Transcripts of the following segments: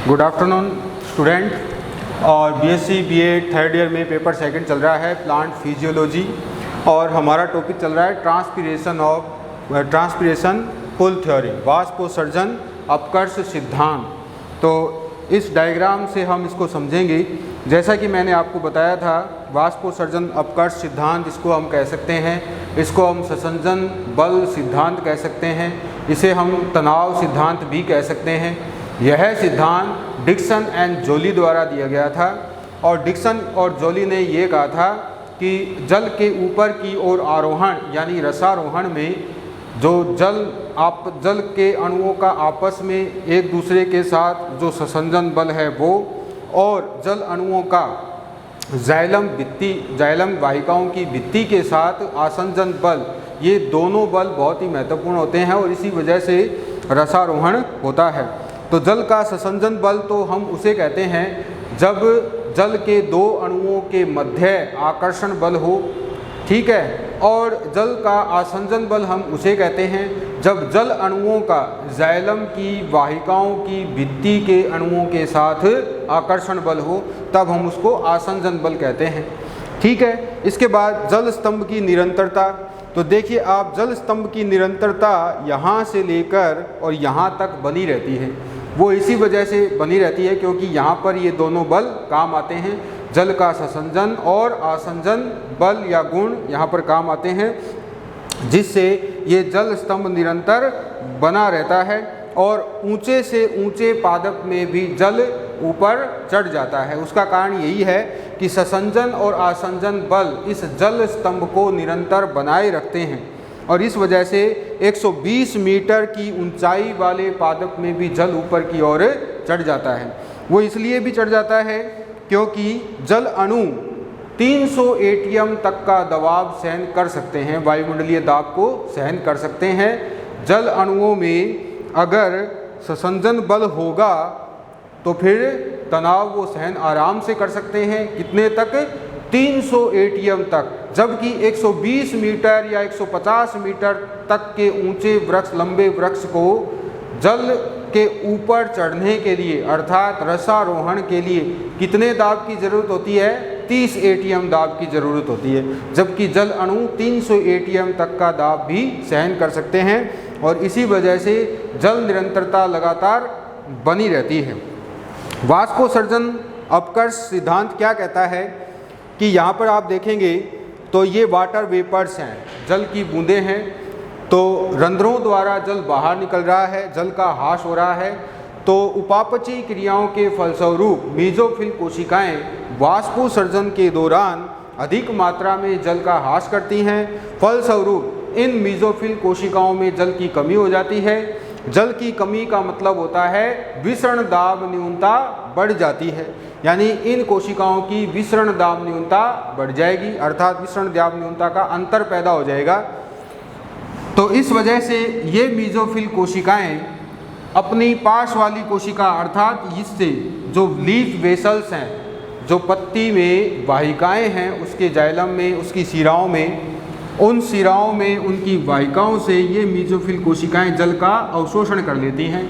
Good afternoon student. और BSc BEd third year में paper second चल रहा है प्लांट फिजियोलॉजी, और हमारा टॉपिक चल रहा है ट्रांसपिरेशन पुल थ्योरी, वाष्पोत्सर्जन अपकर्ष सिद्धांत। तो इस डायग्राम से हम इसको समझेंगे। जैसा कि मैंने आपको बताया था, वाष्पोत्सर्जन अपकर्ष सिद्धांत इसको हम कह सकते हैं, इसको हम ससंजन बल सिद्धांत कह सकते हैं, इसे हम तनाव सिद्धांत भी कह सकते हैं। यह सिद्धांत डिक्सन एंड जोली द्वारा दिया गया था, और डिक्सन और जोली ने ये कहा था कि जल के ऊपर की ओर आरोहण यानी रसारोहण में जो जल के अणुओं का आपस में एक दूसरे के साथ जो ससंजन बल है वो, और जल अणुओं का जाइलम वाहिकाओं की भित्ति के साथ आसंजन बल, ये दोनों बल बहुत ही महत्वपूर्ण होते हैं और इसी वजह से रसारोहण होता है। तो जल का ससंजन बल तो हम उसे कहते हैं जब जल के दो अणुओं के मध्य आकर्षण बल हो, ठीक है। और जल का आसंजन बल हम उसे कहते हैं जब जल अणुओं का जाइलम की वाहिकाओं की भित्ति के अणुओं के साथ आकर्षण बल हो, तब हम उसको आसंजन बल कहते हैं, ठीक है। इसके बाद जल स्तंभ की निरंतरता। तो देखिए आप, जल स्तंभ की निरंतरता यहाँ से लेकर और यहाँ तक बनी रहती है। वो इसी वजह से बनी रहती है क्योंकि यहाँ पर ये दोनों बल काम आते हैं। जल का ससंजन और आसंजन बल या गुण यहाँ पर काम आते हैं, जिससे ये जल स्तंभ निरंतर बना रहता है और ऊंचे से ऊंचे पादप में भी जल ऊपर चढ़ जाता है। उसका कारण यही है कि ससंजन और आसंजन बल इस जल स्तंभ को निरंतर बनाए रखते हैं, और इस वजह से 120 मीटर की ऊंचाई वाले पादप में भी जल ऊपर की ओर चढ़ जाता है। वो इसलिए भी चढ़ जाता है क्योंकि जल अणु 300 एटीएम तक का दबाव सहन कर सकते हैं, वायुमंडलीय दाब को सहन कर सकते हैं। जल अणुओं में अगर ससंजन बल होगा तो फिर तनाव वो सहन आराम से कर सकते हैं। कितने तक? 300 एटीएम तक। जबकि 120 मीटर या 150 मीटर तक के ऊंचे वृक्ष, लंबे वृक्ष को जल के ऊपर चढ़ने के लिए अर्थात रसारोहण के लिए कितने दाब की ज़रूरत होती है? 30 एटीएम दाब की ज़रूरत होती है, जबकि जल अणु 300 एटीएम तक का दाब भी सहन कर सकते हैं, और इसी वजह से जल निरंतरता लगातार बनी रहती है। वाष्पोत्सर्जन अपकर्ष सिद्धांत क्या कहता है कि यहाँ पर आप देखेंगे तो ये वाटर वेपर्स हैं, जल की बूंदें हैं। तो रंध्रों द्वारा जल बाहर निकल रहा है, जल का ह्रास हो रहा है। तो उपापचयी क्रियाओं के फलस्वरूप मेसोफिल कोशिकाएं वाष्पोत्सर्जन के दौरान अधिक मात्रा में जल का ह्रास करती हैं। फलस्वरूप इन मेसोफिल कोशिकाओं में जल की कमी हो जाती है। जल की कमी का मतलब होता है विसरण दाब न्यूनता बढ़ जाती है, यानी इन कोशिकाओं की विसरण दाब न्यूनता बढ़ जाएगी, अर्थात विसरण दाब न्यूनता का अंतर पैदा हो जाएगा। तो इस वजह से ये मेसोफिल कोशिकाएं अपनी पार्श्व वाली कोशिका अर्थात इससे जो लीफ वेसल्स हैं, जो पत्ती में वाहिकाएं हैं, उसके जाइलम में, उसकी शिराओं में, उन शिराओं में उनकी वाहिकाओं से ये मेसोफिल कोशिकाएं जल का अवशोषण कर लेती हैं,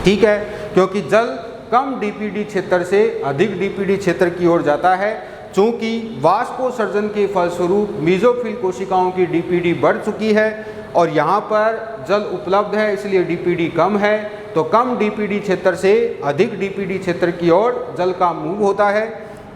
ठीक है। क्योंकि जल कम डीपीडी क्षेत्र से अधिक डीपीडी क्षेत्र की ओर जाता है। चूँकि वाष्पोत्सर्जन के फलस्वरूप मेसोफिल कोशिकाओं की डीपीडी बढ़ चुकी है और यहाँ पर जल उपलब्ध है, इसलिए डीपीडी कम है। तो कम डीपीडी क्षेत्र से अधिक डीपीडी क्षेत्र की ओर जल का मूव होता है।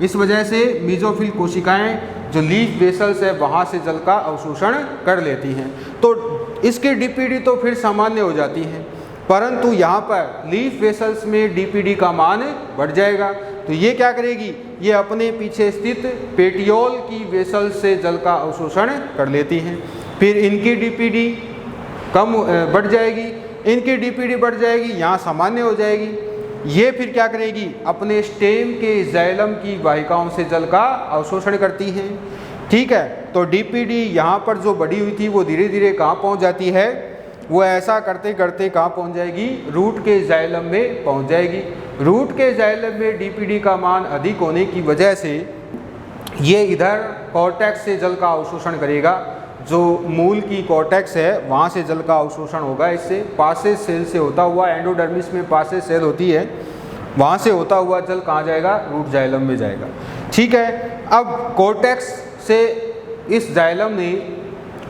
इस वजह से मेसोफिल कोशिकाएं जो लीफ वेसल्स है वहाँ से जल का अवशोषण कर लेती हैं। तो इसकी डीपीडी तो फिर सामान्य हो जाती है, परंतु यहाँ पर लीफ वेसल्स में डीपीडी का मान बढ़ जाएगा। तो ये क्या करेगी? ये अपने पीछे स्थित पेटियोल की वेसल्स से जल का अवशोषण कर लेती हैं। फिर इनकी डीपीडी कम बढ़ जाएगी, इनकी डीपीडी बढ़ जाएगी, यहाँ सामान्य हो जाएगी। ये फिर क्या करेगी? अपने स्टेम के जाइलम की वाहिकाओं से जल का अवशोषण करती हैं, ठीक है। तो डीपीडी यहाँ पर जो बढ़ी हुई थी वो धीरे धीरे कहाँ पहुँच जाती है? वो ऐसा करते करते कहाँ पहुँच जाएगी? रूट के जाइलम में पहुँच जाएगी। रूट के जाइलम में डीपीडी का मान अधिक होने की वजह से ये इधर कॉर्टेक्स से जल का अवशोषण करेगा। जो मूल की कॉर्टेक्स है वहाँ से जल का अवशोषण होगा। इससे पासेज सेल से होता हुआ, एंडोडर्मिस में पासेज सेल होती है, वहाँ से होता हुआ जल कहाँ जाएगा, रूट जाइलम में जाएगा। ठीक है, अब कोर्टेक्स से इस जाइलम ने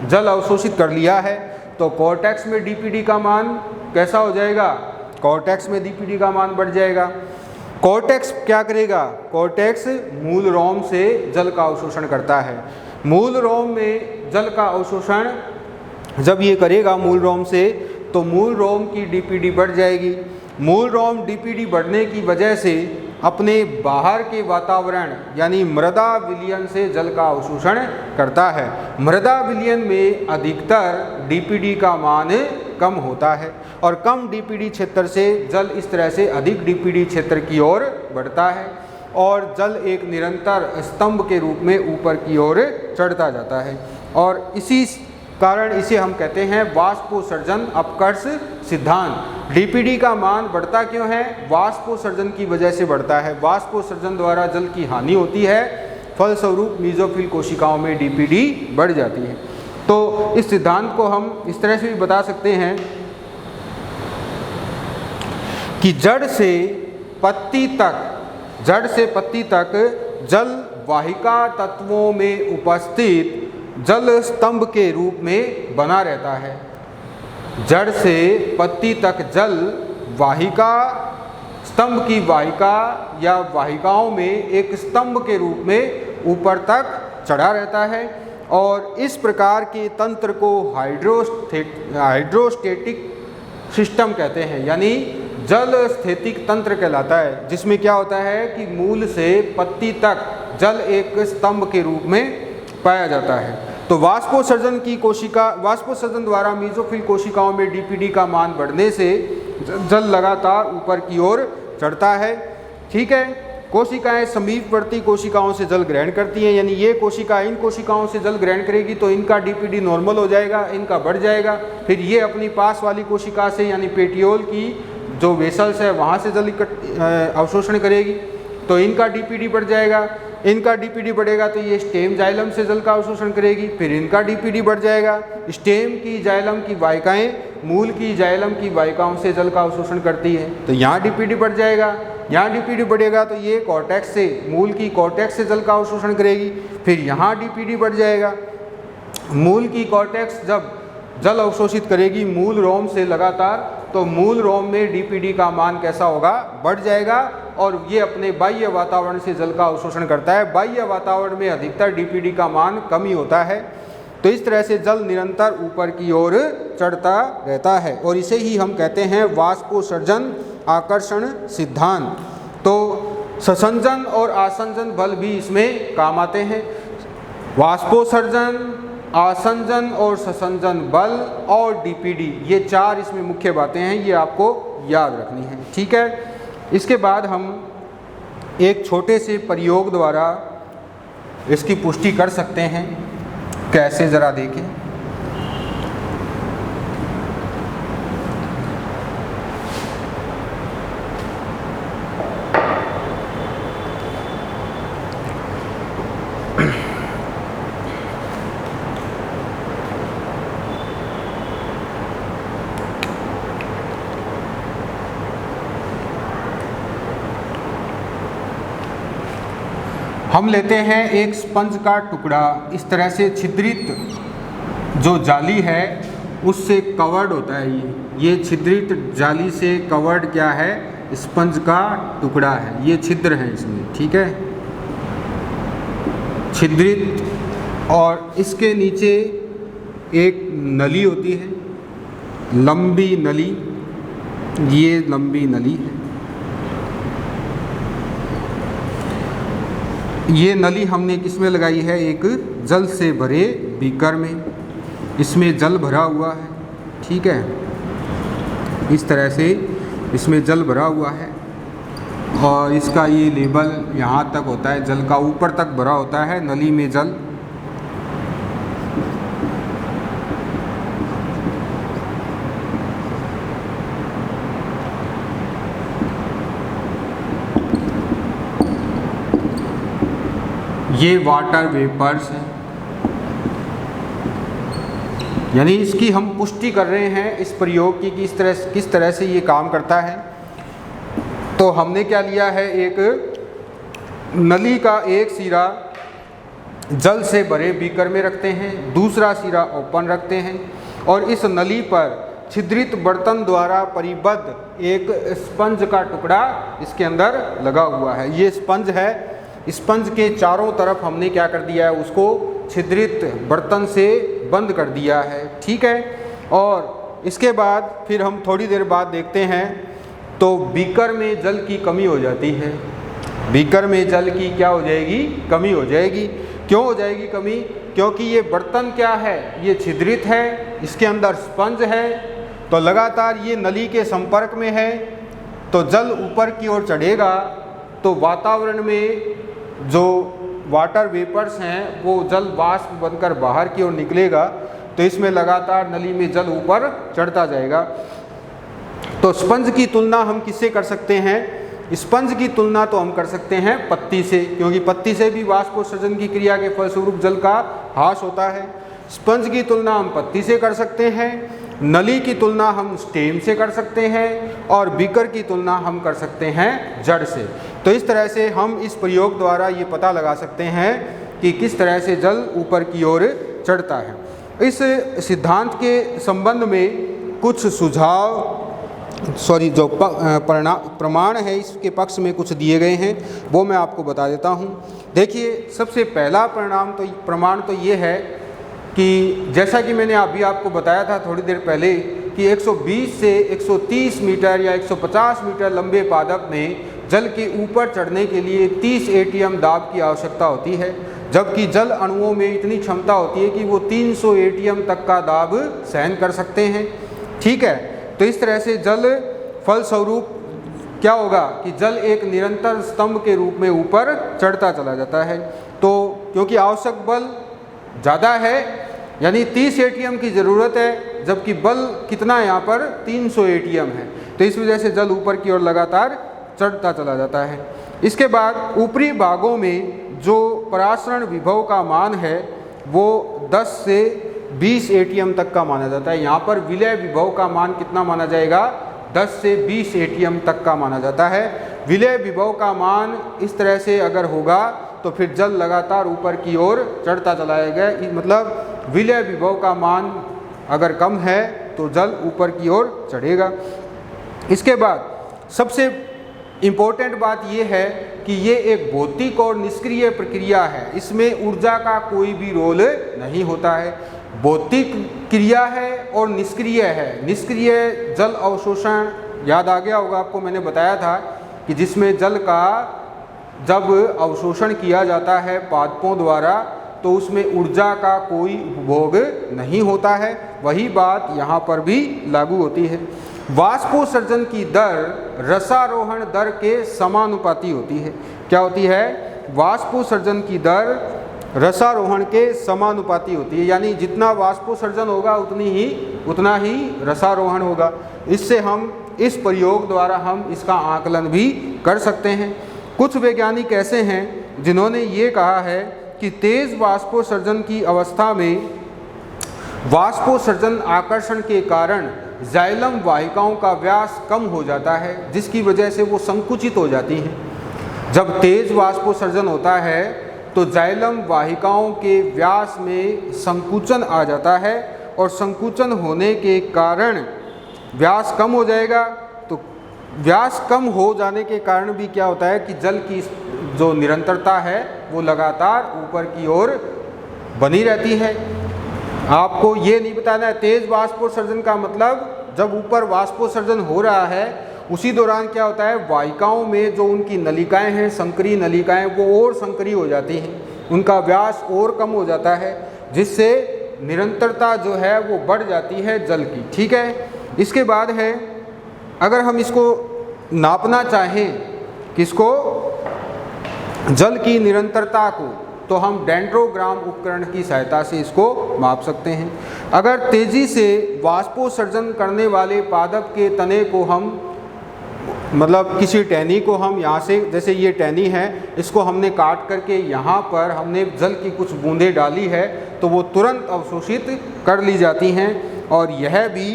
जल अवशोषित कर लिया है, तो कोर्टेक्स में डीपीडी का मान कैसा हो जाएगा, कोर्टेक्स में डीपीडी का मान बढ़ जाएगा। कोर्टेक्स क्या करेगा, कोर्टेक्स मूल रोम से जल का अवशोषण करता है। मूल रोम में जल का अवशोषण जब ये करेगा मूल रोम से, तो मूल रोम की डीपीडी बढ़ जाएगी। मूल रोम डीपीडी बढ़ने की वजह से अपने बाहर के वातावरण यानी मृदा विलयन से जल का अवशोषण करता है। मृदा विलयन में अधिकतर डीपीडी का मान कम होता है और कम डीपीडी क्षेत्र से जल इस तरह से अधिक डीपीडी क्षेत्र की ओर बढ़ता है और जल एक निरंतर स्तंभ के रूप में ऊपर की ओर चढ़ता जाता है। और इसी कारण इसे हम कहते हैं वाष्पोत्सर्जन अपकर्ष सिद्धांत। डीपीडी का मान बढ़ता क्यों है, वाष्पोत्सर्जन की वजह से बढ़ता है। वाष्पोत्सर्जन द्वारा जल की हानि होती है, फलस्वरूप मीजोफिल कोशिकाओं में डीपीडी बढ़ जाती है। तो इस सिद्धांत को हम इस तरह से भी बता सकते हैं कि जड़ से पत्ती तक जल वाहिका तत्वों में उपस्थित जल स्तंभ के रूप में बना रहता है। जड़ से पत्ती तक जल वाहिका, स्तंभ की वाहिका या वाहिकाओं में एक स्तंभ के रूप में ऊपर तक चढ़ा रहता है और इस प्रकार के तंत्र को हाइड्रोस्टेटिक सिस्टम कहते हैं, यानी जल स्थितिक तंत्र कहलाता है, जिसमें क्या होता है कि मूल से पत्ती तक जल एक स्तंभ के रूप में पाया जाता है। तो वाष्पोत्सर्जन द्वारा मीजोफिल कोशिकाओं में डीपीडी का मान बढ़ने से जल लगातार ऊपर की ओर चढ़ता है। ठीक है, कोशिकाएं समीपवर्ती कोशिकाओं से जल ग्रहण करती हैं, यानी ये कोशिका इन कोशिकाओं से जल ग्रहण करेगी तो इनका डीपीडी नॉर्मल हो जाएगा, इनका बढ़ जाएगा। फिर ये अपनी पास वाली कोशिका से यानी पेटियोल की जो वेसल्स है वहाँ से जल अवशोषण करेगी तो इनका डीपीडी बढ़ जाएगा। इनका डीपीडी बढ़ेगा तो ये स्टेम जाइलम से जल का अवशोषण करेगी, फिर इनका डीपीडी बढ़ जाएगा। स्टेम की जाइलम की वाहिकाएं मूल की जाइलम की वाहिकाओं से जल का अवशोषण करती है तो यहाँ डीपीडी बढ़ जाएगा। यहाँ डीपीडी बढ़ेगा तो ये कॉर्टेक्स से, मूल की कॉर्टेक्स से जल का अवशोषण करेगी, फिर यहाँ डीपीडी बढ़ जाएगा। मूल की कॉर्टेक्स जब जल अवशोषित करेगी मूल रोम से लगातार, तो मूल रोम में डीपीडी का मान कैसा होगा, बढ़ जाएगा और ये अपने बाह्य वातावरण से जल का अवशोषण करता है। बाह्य वातावरण में अधिकतर डीपीडी का मान कम ही होता है। तो इस तरह से जल निरंतर ऊपर की ओर चढ़ता रहता है और इसे ही हम कहते हैं वाष्पोत्सर्जन आकर्षण सिद्धांत। तो ससंजन और आसंजन बल भी इसमें काम आते हैं। वाष्पोत्सर्जन, आसंजन और ससंजन बल और डीपीडी, ये चार इसमें मुख्य बातें हैं, ये आपको याद रखनी है। ठीक है, इसके बाद हम एक छोटे से प्रयोग द्वारा इसकी पुष्टि कर सकते हैं। कैसे, ज़रा देखें। हम लेते हैं एक स्पंज का टुकड़ा, इस तरह से छिद्रित जो जाली है उससे कवर्ड होता है। ये छिद्रित जाली से कवर्ड क्या है, स्पंज का टुकड़ा है। ये छिद्र है इसमें, ठीक है, छिद्रित, और इसके नीचे एक नली होती है, लंबी नली, ये लंबी नली है। ये नली हमने किस में लगाई है, एक जल से भरे बीकर में, इसमें जल भरा हुआ है। ठीक है, इस तरह से इसमें जल भरा हुआ है और इसका ये लेवल यहाँ तक होता है, जल का ऊपर तक भरा होता है नली में जल। ये वाटर वेपर्स हैं, यानी इसकी हम पुष्टि कर रहे हैं इस प्रयोग की कि किस तरह से ये काम करता है। तो हमने क्या लिया है, एक नली का एक सिरा जल से भरे बीकर में रखते हैं, दूसरा सिरा ओपन रखते हैं और इस नली पर छिद्रित बर्तन द्वारा परिबद्ध एक स्पंज का टुकड़ा इसके अंदर लगा हुआ है। ये स्पंज है, स्पंज के चारों तरफ हमने क्या कर दिया है, उसको छिद्रित बर्तन से बंद कर दिया है। ठीक है, और इसके बाद फिर हम थोड़ी देर बाद देखते हैं तो बीकर में जल की कमी हो जाती है। बीकर में जल की क्या हो जाएगी, कमी हो जाएगी। क्यों हो जाएगी कमी? क्योंकि ये बर्तन क्या है, ये छिद्रित है, इसके अंदर स्पंज है, तो लगातार ये नली के संपर्क में है, तो जल ऊपर की ओर चढ़ेगा तो वातावरण में जो वाटर वेपर्स हैं वो जल वाष्प बनकर बाहर की ओर निकलेगा, तो इसमें लगातार नली में जल ऊपर चढ़ता जाएगा। तो स्पंज की तुलना हम किससे कर सकते हैं? स्पंज की तुलना तो हम कर सकते हैं पत्ती से, क्योंकि पत्ती से भी वाष्पोत्सर्जन की क्रिया के फलस्वरूप जल का ह्रास होता है। स्पंज की तुलना हम पत्ती से कर सकते हैं, नली की तुलना हम स्टेम से कर सकते हैं और बीकर की तुलना हम कर सकते हैं जड़ से। तो इस तरह से हम इस प्रयोग द्वारा ये पता लगा सकते हैं कि किस तरह से जल ऊपर की ओर चढ़ता है। इस सिद्धांत के संबंध में कुछ सुझाव जो प्रमाण है इसके पक्ष में कुछ दिए गए हैं, वो मैं आपको बता देता हूँ। देखिए, सबसे पहला प्रमाण तो ये है कि जैसा कि मैंने अभी आपको बताया था थोड़ी देर पहले कि 120 से 130 मीटर या 150 मीटर लंबे पादप में जल के ऊपर चढ़ने के लिए 30 ATM दाब की आवश्यकता होती है, जबकि जल अणुओं में इतनी क्षमता होती है कि वो 300 ATM तक का दाब सहन कर सकते हैं। ठीक है, तो इस तरह से जल फलस्वरूप क्या होगा कि जल एक निरंतर स्तंभ के रूप में ऊपर चढ़ता चला जाता है। तो क्योंकि आवश्यक बल ज़्यादा है, यानी 30 ATM की ज़रूरत है, जबकि बल कितना है यहाँ पर 300 ATM है, तो इस वजह से जल ऊपर की ओर लगातार चढ़ता चला जाता है। इसके बाद ऊपरी भागों में जो परासरण विभव का मान है वो 10 से 20 ATM तक का माना जाता है। यहाँ पर विलय विभव का मान कितना माना जाएगा? 10 से 20 ATM तक का माना जाता है। विलय विभव का मान इस तरह से अगर होगा तो फिर जल लगातार ऊपर की ओर चढ़ता चला जाएगा, मतलब विलय विभव का मान अगर कम है तो जल ऊपर की ओर चढ़ेगा। इसके बाद सबसे इम्पोर्टेंट बात यह है कि ये एक भौतिक और निष्क्रिय प्रक्रिया है, इसमें ऊर्जा का कोई भी रोल नहीं होता है। भौतिक क्रिया है और निष्क्रिय है। निष्क्रिय जल अवशोषण याद आ गया होगा आपको, मैंने बताया था कि जिसमें जल का जब अवशोषण किया जाता है पादपों द्वारा तो उसमें ऊर्जा का कोई उपभोग नहीं होता है। वही बात यहाँ पर भी लागू होती है। वाष्पोत्सर्जन की दर रसारोहण दर के समानुपाती होती है। क्या होती है? वाष्पोत्सर्जन की दर रसारोहण के समानुपाती होती है, यानी जितना वाष्पोत्सर्जन होगा उतना ही रसारोहण होगा। इससे हम इस प्रयोग द्वारा हम इसका आकलन भी कर सकते हैं। कुछ वैज्ञानिक ऐसे हैं जिन्होंने ये कहा है कि तेज वाष्पोत्सर्जन की अवस्था में वाष्पोत्सर्जन आकर्षण के कारण जाइलम वाहिकाओं का व्यास कम हो जाता है, जिसकी वजह से वो संकुचित हो जाती हैं। जब तेज वाष्पोत्सर्जन होता है तो जाइलम वाहिकाओं के व्यास में संकुचन आ जाता है और संकुचन होने के कारण व्यास कम हो जाएगा। तो व्यास कम हो जाने के कारण भी क्या होता है कि जल की जो निरंतरता है वो लगातार ऊपर की ओर बनी रहती है। आपको ये नहीं बताना है तेज वाष्पोत्सर्जन का मतलब जब ऊपर वाष्पोत्सर्जन हो रहा है उसी दौरान क्या होता है, वाहिकाओं में जो उनकी नलिकाएं हैं, संकरी नलिकाएं, वो और संकरी हो जाती हैं, उनका व्यास और कम हो जाता है, जिससे निरंतरता जो है वो बढ़ जाती है जल की। ठीक है, इसके बाद है अगर हम इसको नापना चाहें, किसको? जल की निरंतरता को, तो हम डेंड्रोग्राम उपकरण की सहायता से इसको माप सकते हैं। अगर तेज़ी से वाष्पोत्सर्जन करने वाले पादप के तने को हम किसी टहनी को हम यहाँ से, जैसे ये टहनी है, इसको हमने काट करके यहाँ पर हमने जल की कुछ बूंदें डाली है तो वो तुरंत अवशोषित कर ली जाती हैं और यह भी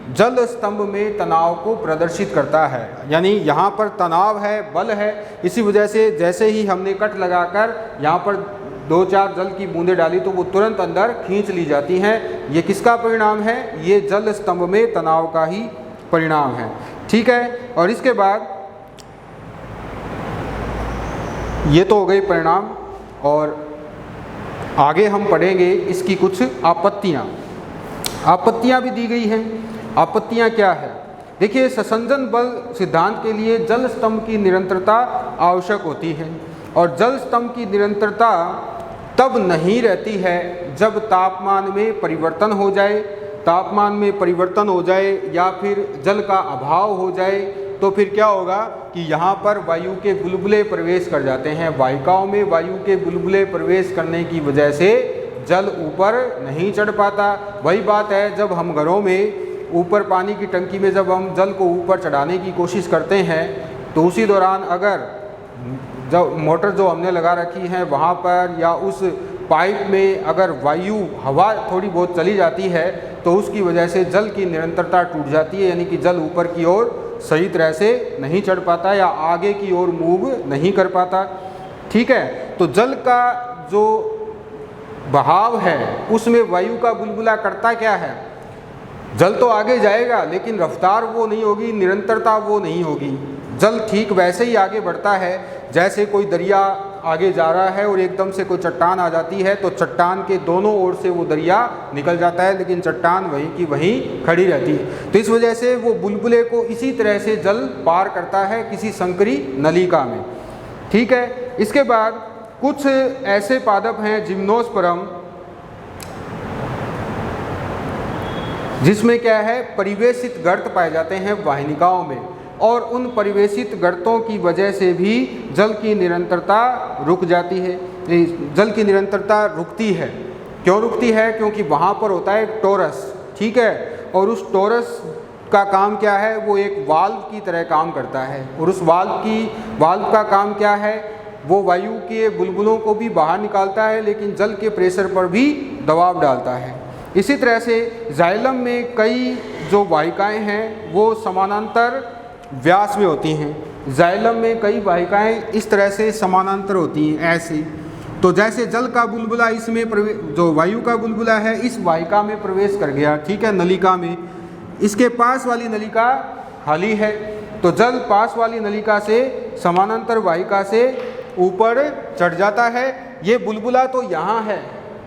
जल स्तंभ में तनाव को प्रदर्शित करता है। यानी यहाँ पर तनाव है, बल है, इसी वजह से जैसे ही हमने कट लगाकर यहाँ पर 2-4 जल की बूंदें डाली तो वो तुरंत अंदर खींच ली जाती हैं। ये किसका परिणाम है? ये जल स्तंभ में तनाव का ही परिणाम है। ठीक है, और इसके बाद ये तो हो गई परिणाम, और आगे हम पढ़ेंगे इसकी कुछ आपत्तियाँ। आपत्तियाँ भी दी गई हैं। आपत्तियाँ क्या है? देखिए, ससंजन बल सिद्धांत के लिए जल स्तंभ की निरंतरता आवश्यक होती है, और जल स्तंभ की निरंतरता तब नहीं रहती है जब तापमान में परिवर्तन हो जाए। तापमान में परिवर्तन हो जाए या फिर जल का अभाव हो जाए तो फिर क्या होगा कि यहाँ पर वायु के बुलबुले प्रवेश कर जाते हैं। वाहिकाओं में वायु के बुलबुले प्रवेश करने की वजह से जल ऊपर नहीं चढ़ पाता। वही बात है, जब हम घरों में ऊपर पानी की टंकी में जब हम जल को ऊपर चढ़ाने की कोशिश करते हैं तो उसी दौरान अगर जब मोटर जो हमने लगा रखी है वहाँ पर या उस पाइप में अगर वायु हवा थोड़ी बहुत चली जाती है तो उसकी वजह से जल की निरंतरता टूट जाती है, यानी कि जल ऊपर की ओर सही तरह से नहीं चढ़ पाता या आगे की ओर मूव नहीं कर पाता। ठीक है, तो जल का जो बहाव है उसमें वायु का बुलबुला करता क्या है? जल तो आगे जाएगा लेकिन रफ्तार वो नहीं होगी, निरंतरता वो नहीं होगी। जल ठीक वैसे ही आगे बढ़ता है जैसे कोई दरिया आगे जा रहा है और एकदम से कोई चट्टान आ जाती है तो चट्टान के दोनों ओर से वो दरिया निकल जाता है, लेकिन चट्टान वहीं की वहीं खड़ी रहती है। तो इस वजह से वो बुलबुले को इसी तरह से जल पार करता है किसी संकरी नलिका में। ठीक है, इसके बाद कुछ ऐसे पादप हैं जिम्नोस्पर्म जिसमें क्या है, परिवेशित गर्त पाए जाते हैं वाहिनिकाओं में, और उन परिवेशित गर्तों की वजह से भी जल की निरंतरता रुक जाती है। जल की निरंतरता रुकती है। क्यों रुकती है? क्योंकि वहाँ पर होता है टोरस। ठीक है, और उस टोरस का काम क्या है? वो एक वाल्व की तरह काम करता है, और उस वाल्व का काम क्या है? वो वायु के बुलबुलों को भी बाहर निकालता है लेकिन जल के प्रेशर पर भी दबाव डालता है। इसी तरह से जाइलम में कई जो वाहिकाएं हैं वो समानांतर व्यास में होती हैं। जाइलम में कई वाहिकाएं इस तरह से समानांतर होती हैं, ऐसे। तो जैसे जल का बुलबुला इसमें जो वायु का बुलबुला है इस वाहिका में प्रवेश कर गया, ठीक है, नलिका में, इसके पास वाली नलिका खाली है, तो जल पास वाली नलिका से समानांतर वाहिका से ऊपर चढ़ जाता है। ये बुलबुला तो यहाँ है,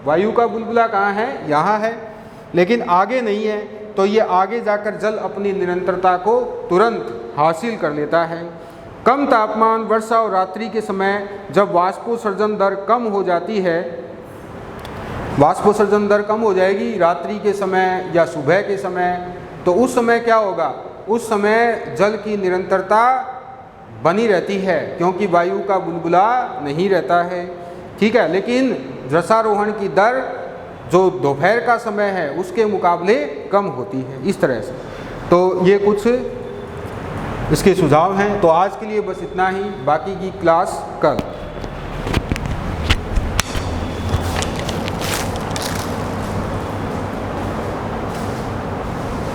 वायु का बुलबुला कहाँ है? यहाँ है, लेकिन आगे नहीं है, तो ये आगे जाकर जल अपनी निरंतरता को तुरंत हासिल कर लेता है। कम तापमान, वर्षा और रात्रि के समय जब वाष्पोत्सर्जन दर कम हो जाती है, वाष्पोत्सर्जन दर कम हो जाएगी रात्रि के समय या सुबह के समय, तो उस समय क्या होगा? उस समय जल की निरंतरता बनी रहती है क्योंकि वायु का बुलबुला नहीं रहता है। ठीक है, लेकिन रसारोहण की दर जो दोपहर का समय है उसके मुकाबले कम होती है, इस तरह से। तो ये कुछ इसके सुझाव हैं। तो आज के लिए बस इतना ही, बाकी की क्लास कल।